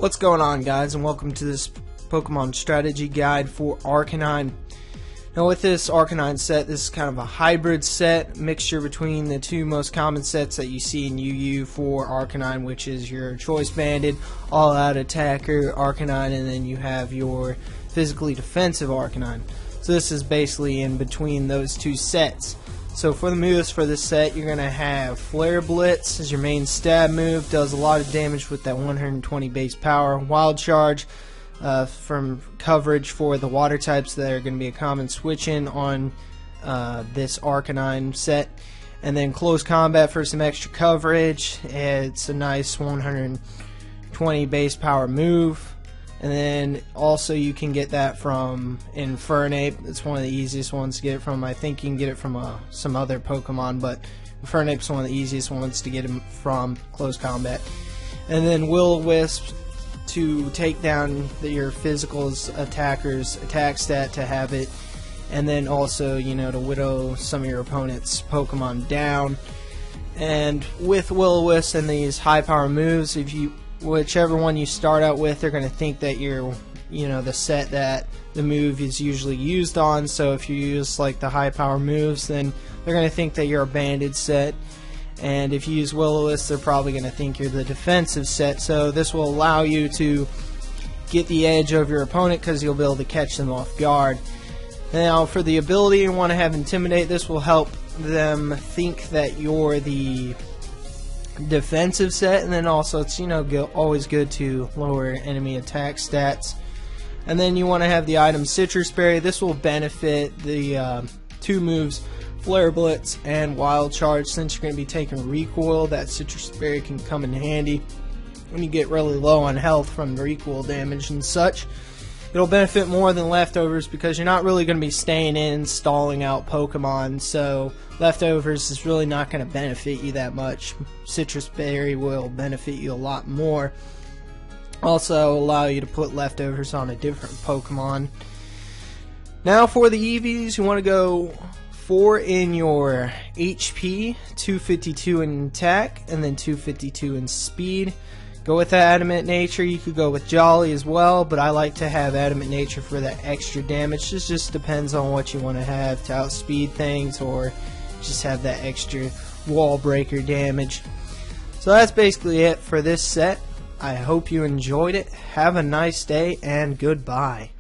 What's going on, guys, and welcome to this Pokemon strategy guide for Arcanine. Now with this Arcanine set, this is kind of a hybrid set, mixture between the two most common sets that you see in UU for Arcanine, which is your Choice Banded, All-Out Attacker Arcanine, and then you have your physically defensive Arcanine. So this is basically in between those two sets. So for the moves for this set, you're going to have Flare Blitz as your main stab move. Does a lot of damage with that 120 base power. Wild Charge from coverage for the water types that are going to be a common switch in on this Arcanine set. And then Close Combat for some extra coverage. It's a nice 120 base power move. And then also you can get that from Infernape. It's one of the easiest ones to get it from. I think you can get it from some other Pokemon, but Infernape's one of the easiest ones to get them from Close Combat. And then Will-O-Wisp to take down your physical's attacker's attack stat to have it. And then also, you know, to whittle some of your opponent's Pokemon down. And with Will-O-Wisp and these high power moves, whichever one you start out with, they're going to think that you're, the set that the move is usually used on. So if you use like the high power moves, then they're going to think that you're a banded set. And if you use Will-O-Wisp, they're probably going to think you're the defensive set. So this will allow you to get the edge over your opponent because you'll be able to catch them off guard. Now for the ability, you want to have Intimidate. This will help them think that you're the defensive set, and then also it's always good to lower enemy attack stats. And then you want to have the item Sitrus Berry. This will benefit the two moves Flare Blitz and Wild Charge. Since you're going to be taking recoil, that Sitrus Berry can come in handy when you get really low on health from recoil damage and such. It'll benefit more than Leftovers because you're not really going to be staying in, stalling out Pokemon, so Leftovers is really not going to benefit you that much. Sitrus Berry will benefit you a lot more. Also allow you to put Leftovers on a different Pokemon. Now for the EVs, you want to go 4 in your HP, 252 in attack, and then 252 in speed. Go with that Adamant Nature. You could go with Jolly as well, but I like to have Adamant Nature for that extra damage. This just depends on what you want to have to outspeed things or just have that extra wall breaker damage. So that's basically it for this set. I hope you enjoyed it. Have a nice day and goodbye.